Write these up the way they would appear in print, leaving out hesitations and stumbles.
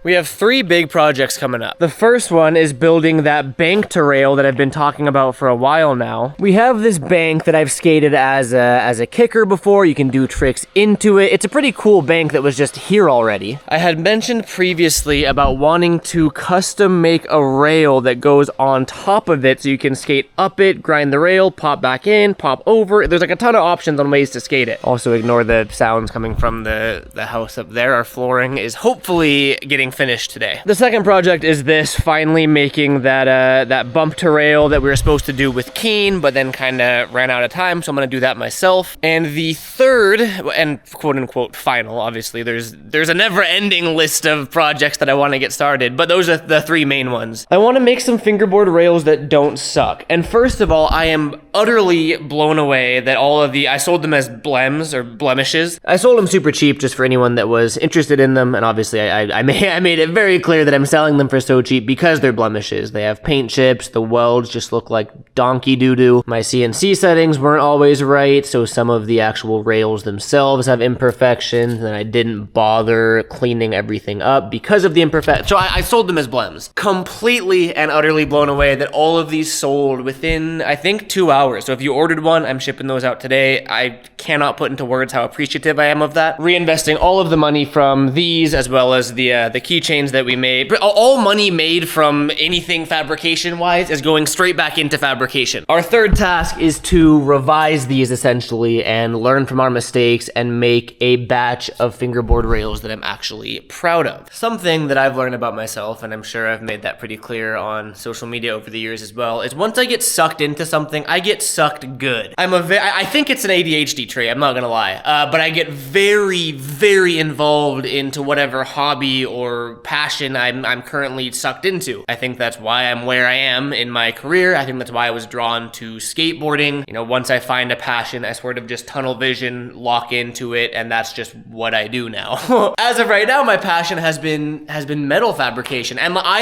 We have 3 big projects coming up. The first one is building that bank to rail that I've been talking about for a while now. We have this bank that I've skated as a kicker before. You can do tricks into it. It's a pretty cool bank that was just here already. I had mentioned previously about wanting to custom make a rail that goes on top of it so you can skate up it, grind the rail, pop back in, pop over. There's like a ton of options on ways to skate it. Also ignore the sounds coming from the house up there. Our flooring is hopefully getting finished today. The second project is this, finally making that bump to rail that we were supposed to do with Keen, but then kind of ran out of time, so I'm gonna do that myself. And the third, and quote unquote final, obviously there's a never-ending list of projects that I want to get started, but those are the 3 main ones. I want to make some fingerboard rails that don't suck. And first of all, I am utterly blown away that I sold them as blems or blemishes. I sold them super cheap just for anyone that was interested in them, and obviously I made it very clear that I'm selling them for so cheap because they're blemishes. They have paint chips, the welds just look like donkey doo-doo. My CNC settings weren't always right, so some of the actual rails themselves have imperfections, and I didn't bother cleaning everything up because of the imperfections. So I sold them as blems. Completely and utterly blown away that all of these sold within, I think, 2 hours. So if you ordered one, I'm shipping those out today. I cannot put into words how appreciative I am of that. Reinvesting all of the money from these as well as the keychains that we made. All money made from anything fabrication-wise is going straight back into fabrication. Our third task is to revise these essentially and learn from our mistakes and make a batch of fingerboard rails that I'm actually proud of. Something that I've learned about myself, and I'm sure I've made that pretty clear on social media over the years as well, is once I get sucked into something, I get sucked good. I think it's an ADHD trait, I'm not gonna lie, but I get very, very involved into whatever hobby or passion I'm currently sucked into. I think that's why I'm where I am in my career. I think that's why I was drawn to skateboarding. You know, once I find a passion, I sort of just tunnel vision, lock into it, and that's just what I do now. As of right now, my passion has been metal fabrication, and I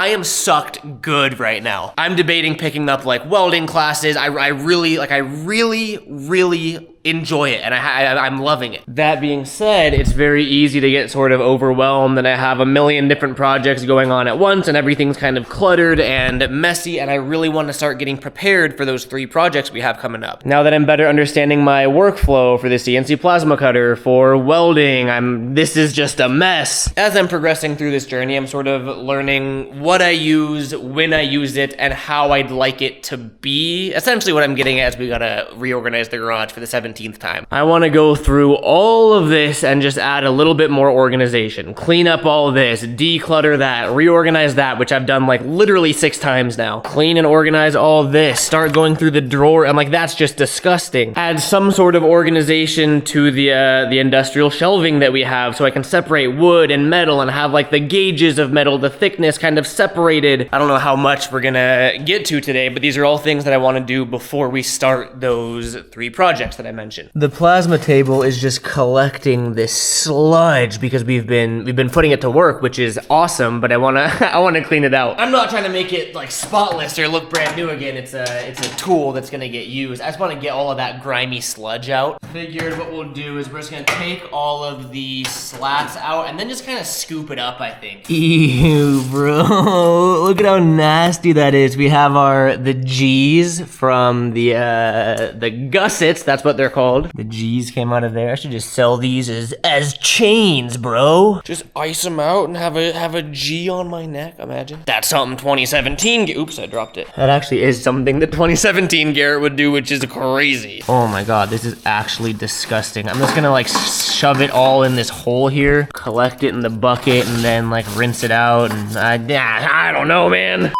am sucked good right now. I'm debating picking up like welding classes. I really enjoy it, and I'm loving it. That being said, it's very easy to get sort of overwhelmed, and I have a million different projects going on at once, and everything's kind of cluttered and messy, and I really want to start getting prepared for those 3 projects we have coming up. Now that I'm better understanding my workflow for the CNC plasma cutter, for welding, this is just a mess. As I'm progressing through this journey, I'm sort of learning what I use, when I use it, and how I'd like it to be. Essentially what I'm getting at is we gotta reorganize the garage for the 17th time. I want to go through all of this and just add a little bit more organization. Clean up all of this, declutter that, reorganize that, which I've done like literally 6 times now. Clean and organize all this. Start going through the drawer. I'm like, that's just disgusting. Add some sort of organization to the industrial shelving that we have so I can separate wood and metal and have like the gauges of metal, the thickness kind of separated. I don't know how much we're gonna get to today, but these are all things that I want to do before we start those 3 projects that I mentioned. The plasma table is just collecting this sludge because we've been putting it to work, which is awesome, but I wanna clean it out. I'm not trying to make it like spotless or look brand new again. It's a tool that's gonna get used. I just want to get all of that grimy sludge out. Figured what we'll do is we're just gonna take all of the slats out and then just kind of scoop it up, I think. Ew, bro. Look at how nasty that is. We have the G's from the gussets, that's what they're called. The G's came out of there. I should just sell these as chains, bro. Just ice them out and have a G on my neck, imagine. That's something 2017, oops, I dropped it. That actually is something that 2017 Garrett would do, which is crazy. Oh my God, this is actually disgusting. I'm just gonna like shove it all in this hole here, collect it in the bucket, and then like rinse it out, and I don't know, man.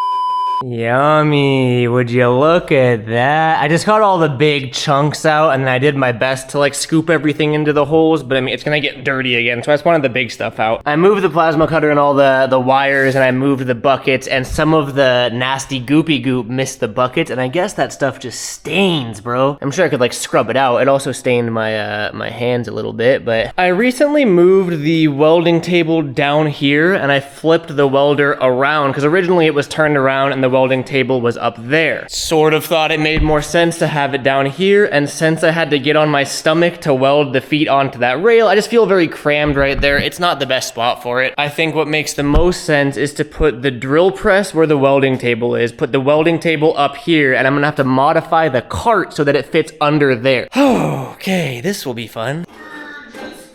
Yummy, would you look at that? I just got all the big chunks out and then I did my best to like scoop everything into the holes, but I mean, it's gonna get dirty again, so I just wanted the big stuff out. I moved the plasma cutter and all the wires, and I moved the buckets, and some of the nasty goopy goop missed the buckets, and I guess that stuff just stains, bro. I'm sure I could like scrub it out. It also stained my my hands a little bit, but I recently moved the welding table down here and I flipped the welder around because originally it was turned around and the welding table was up there. Sort of thought it made more sense to have it down here, and since I had to get on my stomach to weld the feet onto that rail, I just feel very crammed right there. It's not the best spot for it. I think what makes the most sense is to put the drill press where the welding table is, put the welding table up here, and I'm gonna have to modify the cart so that it fits under there. Okay, this will be fun.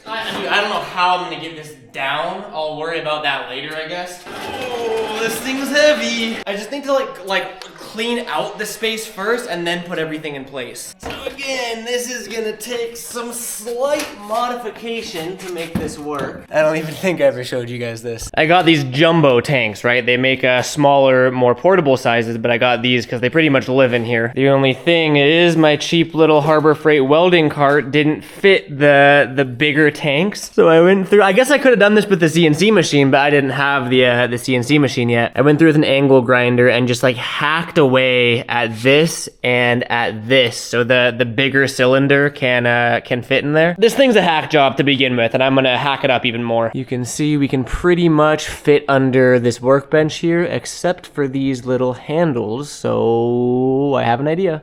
I don't know how I'm gonna get this down. I'll worry about that later, I guess. Oh, this thing's heavy. I just need to like clean out the space first and then put everything in place. So again, this is gonna take some slight modification to make this work. I don't even think I ever showed you guys this. I got these jumbo tanks, right? They make smaller, more portable sizes, but I got these because they pretty much live in here. The only thing is my cheap little Harbor Freight welding cart didn't fit the bigger tanks. So I went through, I guess I could have done this with the CNC machine, but I didn't have the CNC machine yet. I went through with an angle grinder and just like hacked away at this and at this, so the bigger cylinder can fit in there. This thing's a hack job to begin with, and I'm gonna hack it up even more. You can see we can pretty much fit under this workbench here, except for these little handles, so I have an idea.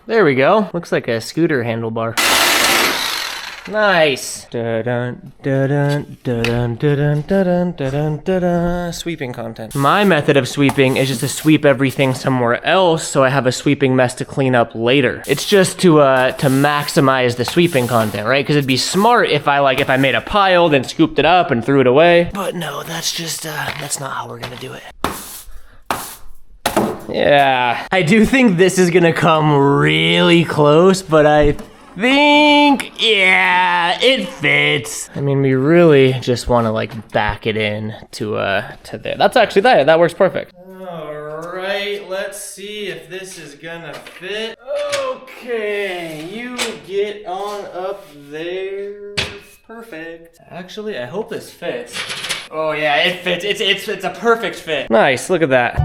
There we go. Looks like a scooter handlebar. Nice. Sweeping content. My method of sweeping is just to sweep everything somewhere else so I have a sweeping mess to clean up later. It's just to maximize the sweeping content, right? Because it'd be smart if I made a pile, then scooped it up and threw it away. But no, that's just that's not how we're gonna do it. Yeah, I do think this is gonna come really close, but I think, yeah, it fits. I mean, we really just want to like back it in to there. That's actually that works perfect. All right, let's see if this is gonna fit. Okay, you get on up there. Perfect. Actually, I hope this fits. Oh yeah, it fits. It's a perfect fit. Nice, look at that.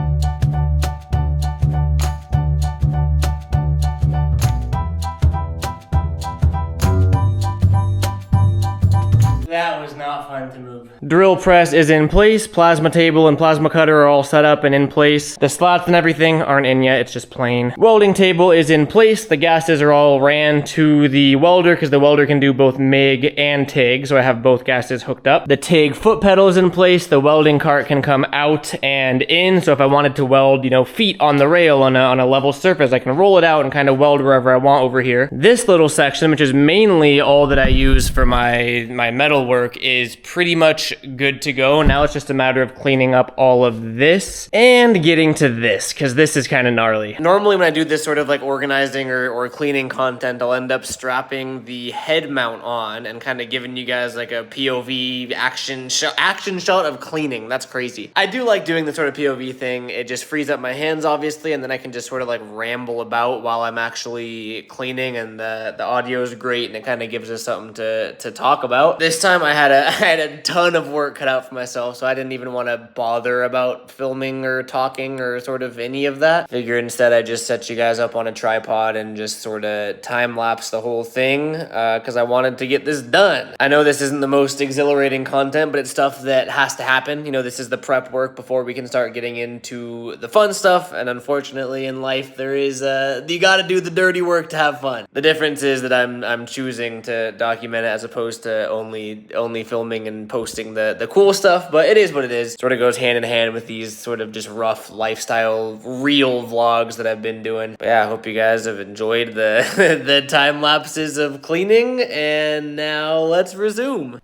That was not fun to move. Drill press is in place. Plasma table and plasma cutter are all set up and in place. The slots and everything aren't in yet. It's just plain. Welding table is in place. The gases are all ran to the welder because the welder can do both MIG and TIG. So I have both gases hooked up. The TIG foot pedal is in place. The welding cart can come out and in. So if I wanted to weld, feet on the rail on a level surface, I can roll it out and kind of weld wherever I want over here. This little section, which is mainly all that I use for my metal work, is pretty much good to go. Now it's just a matter of cleaning up all of this and getting to this, because this is kind of gnarly. Normally when I do this sort of like organizing or cleaning content, I'll end up strapping the head mount on and kind of giving you guys like a POV action shot of cleaning. That's crazy. I do like doing the sort of POV thing. It just frees up my hands, obviously, and then I can just sort of like ramble about while I'm actually cleaning, and the audio is great, and it kind of gives us something to talk about. This time I had a ton of work cut out for myself, so I didn't even want to bother about filming or talking or sort of any of that. Figured instead I just set you guys up on a tripod and just sort of time-lapse the whole thing, because I wanted to get this done. I know this isn't the most exhilarating content, but it's stuff that has to happen. This is the prep work before we can start getting into the fun stuff, and unfortunately in life there is, you gotta do the dirty work to have fun. The difference is that I'm choosing to document it as opposed to only filming and posting the cool stuff, but it is what it is. Sort of goes hand in hand with these sort of just rough lifestyle real vlogs that I've been doing. But yeah, I hope you guys have enjoyed the the time lapses of cleaning, and now let's resume.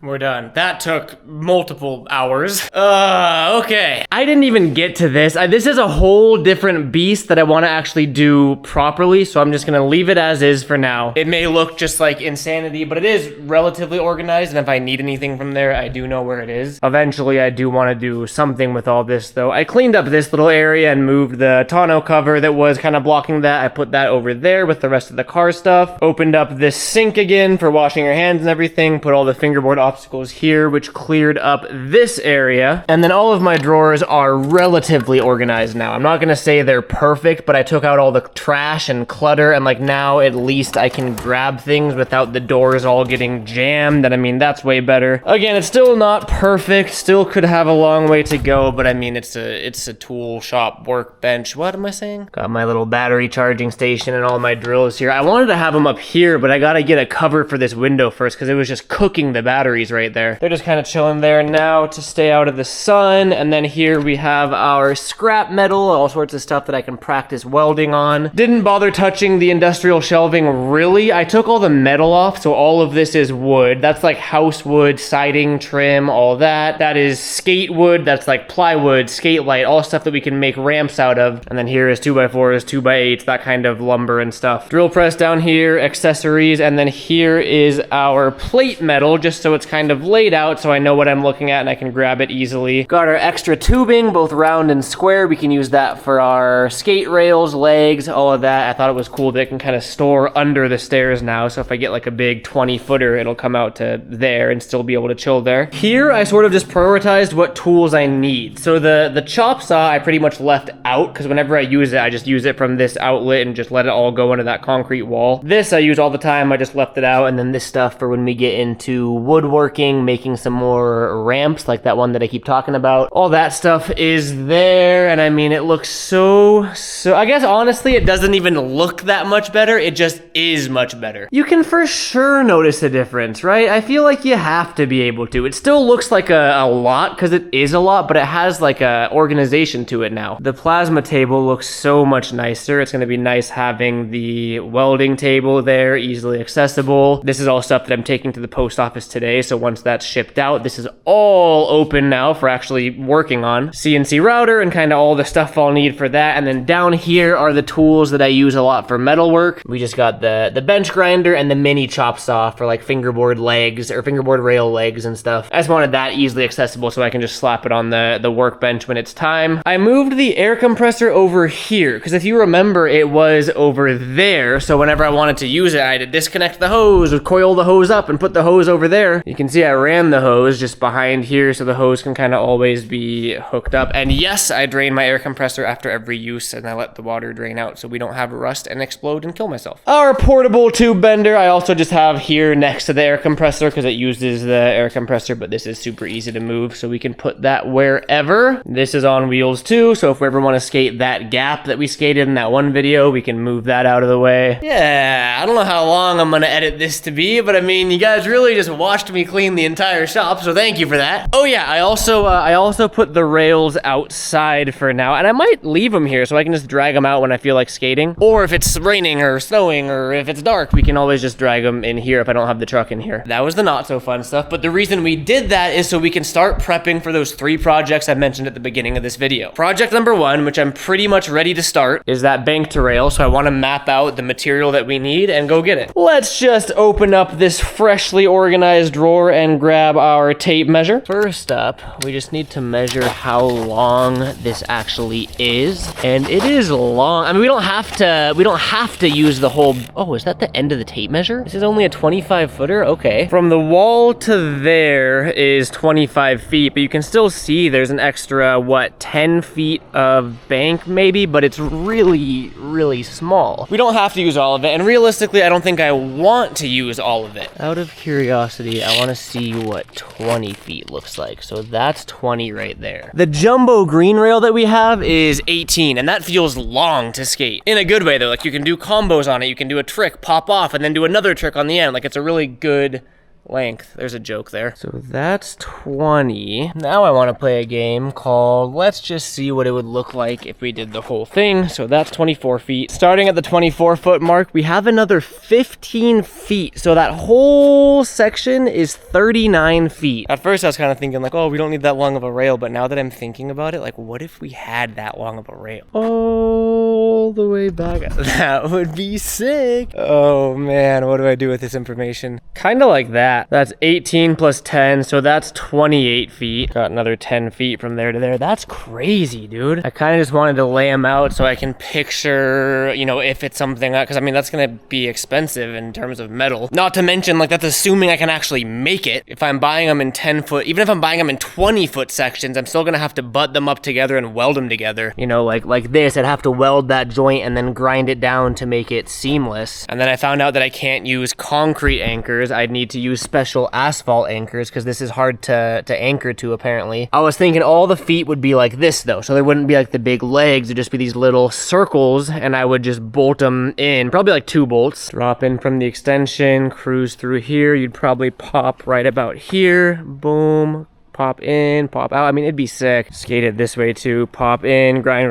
We're done. That took multiple hours. Okay. I didn't even get to this. This is a whole different beast that I want to actually do properly, so I'm just gonna leave it as is for now. It may look just like insanity, but it is relatively organized, and if I need anything from there, I do know where it is. Eventually, I do want to do something with all this, though. I cleaned up this little area and moved the tonneau cover that was kind of blocking that. I put that over there with the rest of the car stuff. Opened up this sink again for washing your hands and everything. Put all the fingerboard obstacles here, which cleared up this area. And then all of my drawers are relatively organized now. I'm not gonna say they're perfect, but I took out all the trash and clutter, and like now at least I can grab things without the doors all getting jammed. And I mean, that's way better. Again, it's still not perfect, still could have a long way to go, but I mean, it's a tool shop workbench. What am I saying? Got my little battery charging station and all my drills here. I wanted to have them up here, but I gotta get a cover for this window first because it was just cooking the batteries right there. They're just kind of chilling there now to stay out of the sun. And then here we have our scrap metal, all sorts of stuff that I can practice welding on. Didn't bother touching the industrial shelving really. I took all the metal off, so all of this is wood. That's like house wood, siding, trim, all that. That is skate wood, that's like plywood, skate light, all stuff that we can make ramps out of. And then here is 2x4s, 2x8s, that kind of lumber and stuff. Drill press down here, accessories, and then here is our plate metal, just so it's kind of laid out so I know what I'm looking at and I can grab it easily. Got our extra tubing, both round and square. We can use that for our skate rails, legs, all of that. I thought it was cool that it can kind of store under the stairs now, so if I get like a big 20-footer, it'll come out to there and still be able to chill there. Here, I sort of just prioritized what tools I need. So the chop saw I pretty much left out, because whenever I use it, I just use it from this outlet and just let it all go into that concrete wall. This I use all the time, I just left it out. And then this stuff for when we get into woodworking, making some more ramps like that one that I keep talking about. All that stuff is there, and I mean, it looks so, I guess honestly, it doesn't even look that much better, it just is much better. You can for sure notice a difference, right? I feel like you have to be able to. It still looks like a lot, because it is a lot, but it has like a organization to it now. The plasma table looks so much nicer. It's gonna be nice having the welding table there, easily accessible. This is all stuff that I'm taking to the post office today, so once that's shipped out, this is all open now for actually working on. CNC router and kind of all the stuff I'll need for that. And then down here are the tools that I use a lot for metalwork. We just got the bench grinder and the mini chop saw for like fingerboard legs or fingerboard rail legs and stuff. I just wanted that easily accessible so I can just slap it on the workbench when it's time. I moved the air compressor over here because if you remember, it was over there. So whenever I wanted to use it, I had to disconnect the hose, coil the hose up and put the hose over there. You can see I ran the hose just behind here so the hose can kind of always be hooked up. And yes, I drain my air compressor after every use and I let the water drain out so we don't have rust and explode and kill myself. Our portable tube bender I also just have here next to the air compressor because it uses the air compressor, but this is super easy to move so we can put that wherever. This is on wheels too, so if we ever want to skate that gap that we skated in that one video, we can move that out of the way. Yeah, I don't know how long I'm gonna edit this to be, but I mean, you guys really just watched me clean the entire shop, so thank you for that. Oh yeah, I also put the rails outside for now, and I might leave them here so I can just drag them out when I feel like skating. Or if it's raining or snowing or if it's dark, we can always just drag them in here if I don't have the truck in here. That was the not so fun stuff, but the reason we did that is so we can start prepping for those 3 projects I mentioned at the beginning of this video. Project number 1, which I'm pretty much ready to start, is that bank to rail, so I want to map out the material that we need and go get it. Let's just open up this freshly organized drawer and grab our tape measure. First up, we just need to measure how long this actually is, and it is long. I mean, we don't have to use the whole. Oh, is that the end of the tape measure? This is only a 25-footer. Okay, from the wall to there is 25 feet, but you can still see there's an extra, what, 10 feet of bank maybe, but it's really small. We don't have to use all of it, and realistically, I don't think I want to use all of it. Out of curiosity, I want to see what 20 feet looks like. So that's 20 right there. The jumbo green rail that we have is 18, and that feels long to skate. In a good way though, like you can do combos on it, you can do a trick, pop off, and then do another trick on the end. Like it's a really good length. There's a joke there. So that's 20. Now I want to play a game called let's just see what it would look like if we did the whole thing. So that's 24 feet. Starting at the 24-foot mark, we have another 15 feet. So that whole section is 39 feet. At first I was kind of thinking like, oh, we don't need that long of a rail, but now that I'm thinking about it, like what if we had that long of a rail? All the way back. That would be sick. Oh man, what do I do with this information? Kind of like that. that? That's 18 plus 10, so that's 28 feet. Got another 10 feet from there to there. That's crazy, dude. I kind of just wanted to lay them out so I can picture, you know, if it's something, because I mean, that's gonna be expensive in terms of metal. Not to mention, like, that's assuming I can actually make it. If I'm buying them in 10 foot, even if I'm buying them in 20 foot sections, I'm still gonna have to butt them up together and weld them together. You know, like this, I'd have to weld that joint and then grind it down to make it seamless. And then I found out that I can't use concrete anchors. I'd need to use special asphalt anchors because this is hard to anchor to, apparently. I was thinking all the feet would be like this though, so there wouldn't be like the big legs, it'd just be these little circles, and I would just bolt them in, probably like 2 bolts. Drop in from the extension, cruise through here, you'd probably pop right about here, boom. Pop in, pop out. I mean, it'd be sick. Skate it this way too. Pop in, grind,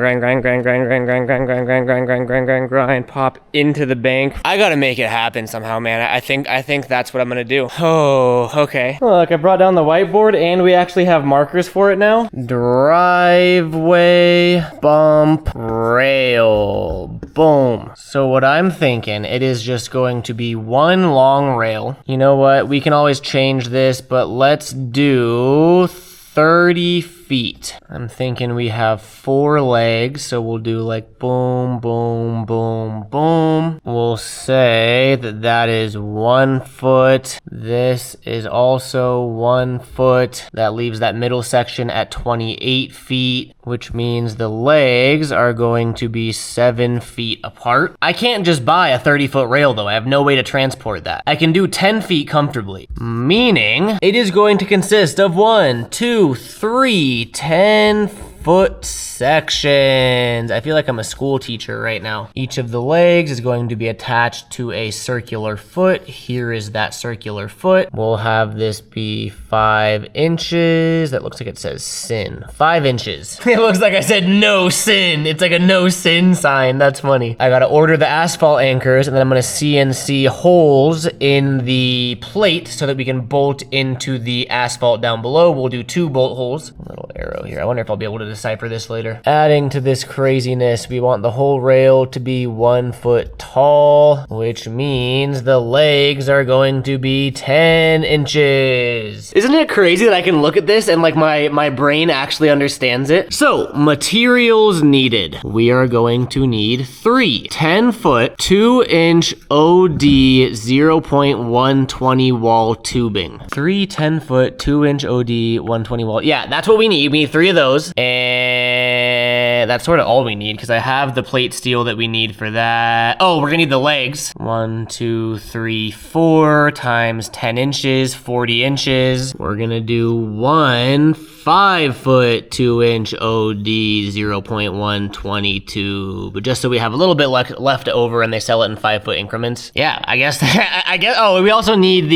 pop into the bank. I gotta make it happen somehow, man. I think that's what I'm gonna do. Oh, okay. Oh, look, I brought down the whiteboard and we actually have markers for it now. Driveway, bump, rail, boom. So what I'm thinking, it is just going to be one long rail. You know what? We can always change this, but let's do 30 feet. I'm thinking we have 4 legs, so we'll do like boom, boom, boom, boom. We'll say that that is 1 foot. This is also 1 foot. That leaves that middle section at 28 feet, which means the legs are going to be 7 feet apart. I can't just buy a 30-foot rail though. I have no way to transport that. I can do 10 feet comfortably, meaning it is going to consist of 1, 2, 3, 10-foot sections. I feel like I'm a school teacher right now. Each of the legs is going to be attached to a circular foot. Here is that circular foot. We'll have this be 5 inches. That looks like it says sin. 5 inches. It looks like I said no sin. It's like a no sin sign. That's funny. I gotta order the asphalt anchors, and then I'm gonna CNC holes in the plate so that we can bolt into the asphalt down below. We'll do 2 bolt holes. A little arrow here. I wonder if I'll be able to decipher this later. Adding to this craziness, we want the whole rail to be 1 foot tall, which means the legs are going to be 10 inches. Isn't it crazy that I can look at this and like my brain actually understands it? So, materials needed. We are going to need 3 10-foot, 2-inch OD 0.120 wall tubing. 3 10-foot, 2-inch OD 120 wall. Yeah, that's what we need. We need 3 of those, and that's sort of all we need because I have the plate steel that we need for that. Oh, we're gonna need the legs. 1, 2, 3, 4 times 10 inches, 40 inches. We're gonna do 1 5-foot, 2-inch OD 0.120 tube, just so we have a little bit left over and they sell it in 5-foot increments. Yeah, I guess. Oh, we also need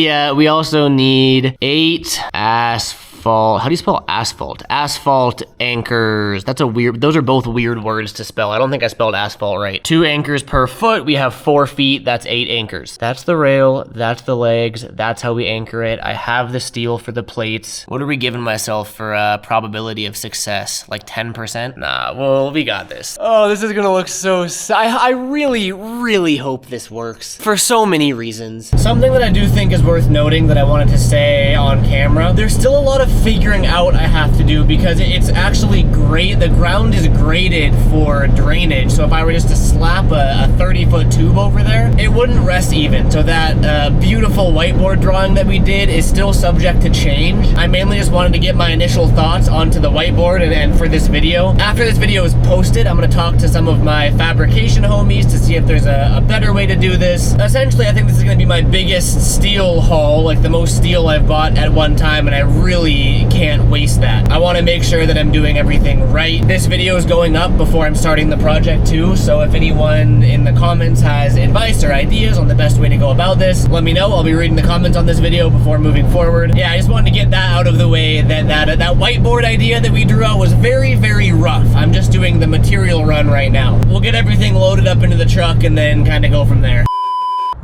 8 asphalt. How do you spell asphalt? Asphalt anchors. Those are both weird words to spell. I don't think I spelled asphalt right. 2 anchors per foot. We have 4 feet. That's 8 anchors. That's the rail. That's the legs. That's how we anchor it. I have the steel for the plates. What are we giving myself for probability of success? Like 10%? Nah, well, we got this. Oh, this is gonna look so... I really, really hope this works. For so many reasons. Something that I do think is worth noting that I wanted to say on camera, there's still a lot of figuring out I have to do because it's actually great. The ground is graded for drainage, so if I were just to slap a 30-foot tube over there, it wouldn't rest even. So that beautiful whiteboard drawing that we did is still subject to change. I mainly just wanted to get my initial thoughts onto the whiteboard and for this video. After this video is posted, I'm gonna talk to some of my fabrication homies to see if there's a better way to do this. Essentially, I think this is gonna be my biggest steel haul, like the most steel I've bought at one time, and I really can't waste that. I want to make sure that I'm doing everything right. This video is going up before I'm starting the project too, so if anyone in the comments has advice or ideas on the best way to go about this, let me know. I'll be reading the comments on this video before moving forward. Yeah, I just wanted to get that out of the way. That whiteboard idea that we drew out was very, very rough. I'm just doing the material run right now. We'll get everything loaded up into the truck and then kind of go from there.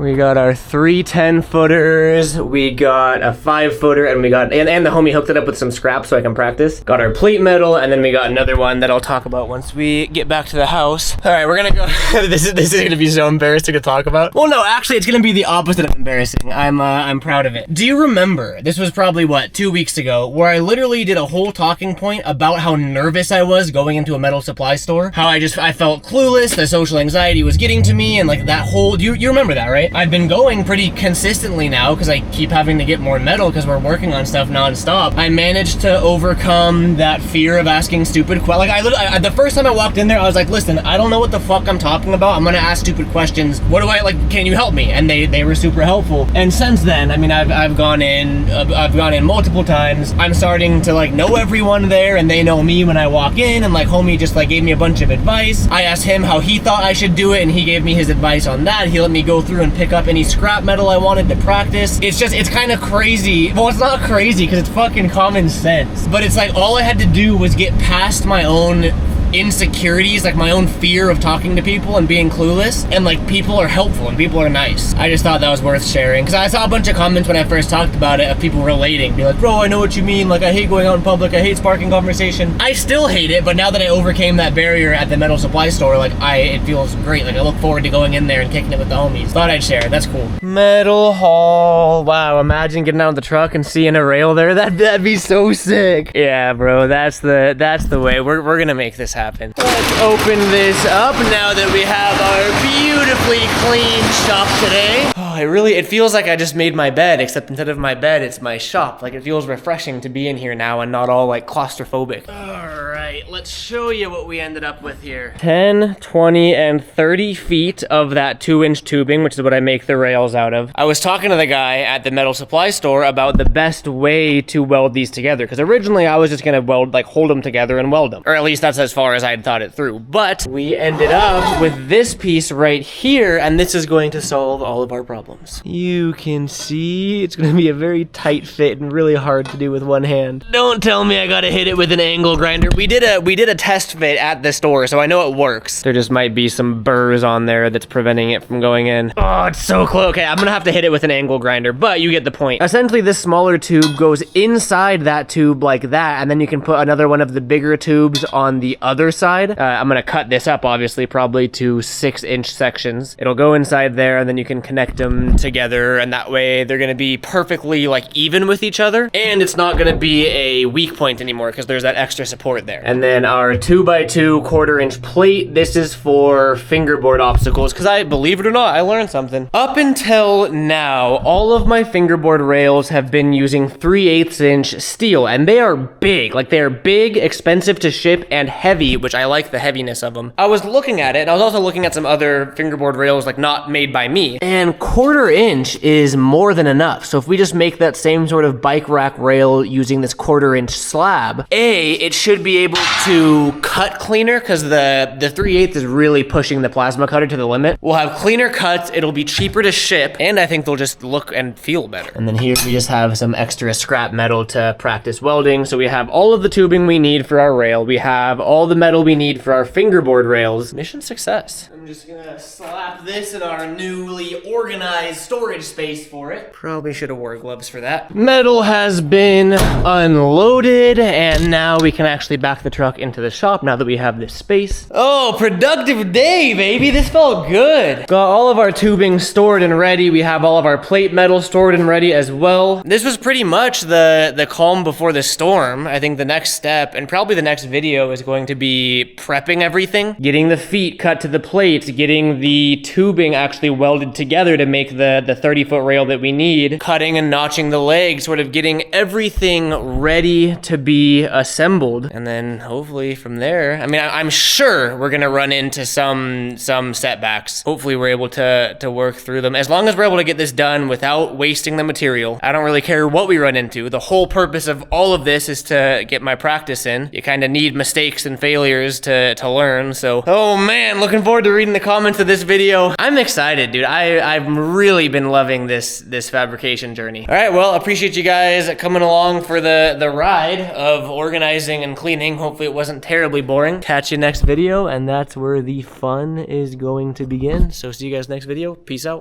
We got our 3 10-footers, we got a 5-footer, and and the homie hooked it up with some scraps so I can practice. Got our plate metal, and then we got another one that I'll talk about once we get back to the house. All right, we're gonna go. This is gonna be so embarrassing to talk about. Well, no, actually, it's gonna be the opposite of embarrassing. I'm proud of it. Do you remember? This was probably what, 2 weeks ago, where I literally did a whole talking point about how nervous I was going into a metal supply store. How I felt clueless. The social anxiety was getting to me, and like that whole. You remember that, right? I've been going pretty consistently now because I keep having to get more metal because we're working on stuff nonstop. I managed to overcome that fear of asking stupid questions. Like I the first time I walked in there, I was like, listen, I don't know what the fuck I'm talking about. I'm gonna ask stupid questions. What do I like? Can you help me? And they were super helpful. And since then, I mean, I've gone in multiple times. I'm starting to like know everyone there, and they know me when I walk in. And like homie just like gave me a bunch of advice. I asked him how he thought I should do it, and he gave me his advice on that. He let me go through and pick up any scrap metal I wanted to practice. It's kind of crazy. Well, it's not crazy because it's fucking common sense. But it's like all I had to do was get past my own insecurities, like my own fear of talking to people and being clueless, and like people are helpful and people are nice. I just thought that was worth sharing because I saw a bunch of comments when I first talked about it of people relating, be like, bro, I know what you mean, like I hate going out in public, I hate sparking conversation. I still hate it, but now that I overcame that barrier at the metal supply store, like it feels great. Like I look forward to going in there and kicking it with the homies. Thought I'd share it. That's cool. Metal haul. Wow, imagine getting out of the truck and seeing a rail there. That'd be so sick. Yeah, bro, that's the way. We're gonna make this happen. Let's open this up now that we have our beautifully clean shop today. Oh, it feels like I just made my bed, except instead of my bed, it's my shop. Like it feels refreshing to be in here now and not all like claustrophobic. All right, let's show you what we ended up with here. 10, 20, and 30 feet of that 2-inch tubing, which is what I make the rails out of. I was talking to the guy at the metal supply store about the best way to weld these together, because originally I was just gonna hold them together and weld them. Or at least that's as far as I'd thought it through. But we ended up with this piece right here, and this is going to solve all of our problems. You can see it's gonna be a very tight fit and really hard to do with one hand. Don't tell me I gotta hit it with an angle grinder. We did a test fit at the store, so I know it works. There just might be some burrs on there that's preventing it from going in. Oh, it's so close. Okay, I'm gonna have to hit it with an angle grinder, but you get the point. Essentially, this smaller tube goes inside that tube like that, and then you can put another one of the bigger tubes on the other side. I'm gonna cut this up, obviously, probably to 6-inch sections. It'll go inside there, and then you can connect them together, and that way they're gonna be perfectly like even with each other, and it's not gonna be a weak point anymore because there's that extra support there. And then our 2x2 1/4-inch plate. This is for fingerboard obstacles because believe it or not, I learned something. Up until now, all of my fingerboard rails have been using 3/8-inch steel, and they are big. Like they are big, expensive to ship, and heavy, which I like the heaviness of them. I was looking at it, and I was also looking at some other fingerboard rails like not made by me, and 1/4-inch is more than enough. So if we just make that same sort of bike rack rail using this 1/4-inch slab, it should be able to cut cleaner because the 3/8 is really pushing the plasma cutter to the limit. We'll have cleaner cuts, it'll be cheaper to ship, and I think they'll just look and feel better. And then here we just have some extra scrap metal to practice welding. So we have all of the tubing we need for our rail. We have all the metal we need for our fingerboard rails. Mission success. I'm just gonna slap this in our newly organized storage space for it. Probably should have wore gloves for that. Metal has been unloaded, and now we can actually back the truck into the shop now that we have this space. Oh, productive day, baby. This felt good. Got all of our tubing stored and ready. We have all of our plate metal stored and ready as well. This was pretty much the calm before the storm. I think the next step, and probably the next video, is going to be prepping everything, getting the feet cut to the plates, getting the tubing actually welded together to make the 30-foot rail that we need, cutting and notching the legs, sort of getting everything ready to be assembled. And then hopefully from there, I mean, I'm sure we're gonna run into some setbacks. Hopefully we're able to work through them. As long as we're able to get this done without wasting the material, I don't really care what we run into. The whole purpose of all of this is to get my practice in. You kind of need mistakes and failures to learn. So, oh man, looking forward to reading the comments of this video. I'm excited, dude. I've really been loving this fabrication journey. All right, well, appreciate you guys coming along for the ride of organizing and cleaning. Hopefully it wasn't terribly boring. Catch you next video, and that's where the fun is going to begin. So see you guys next video. Peace out.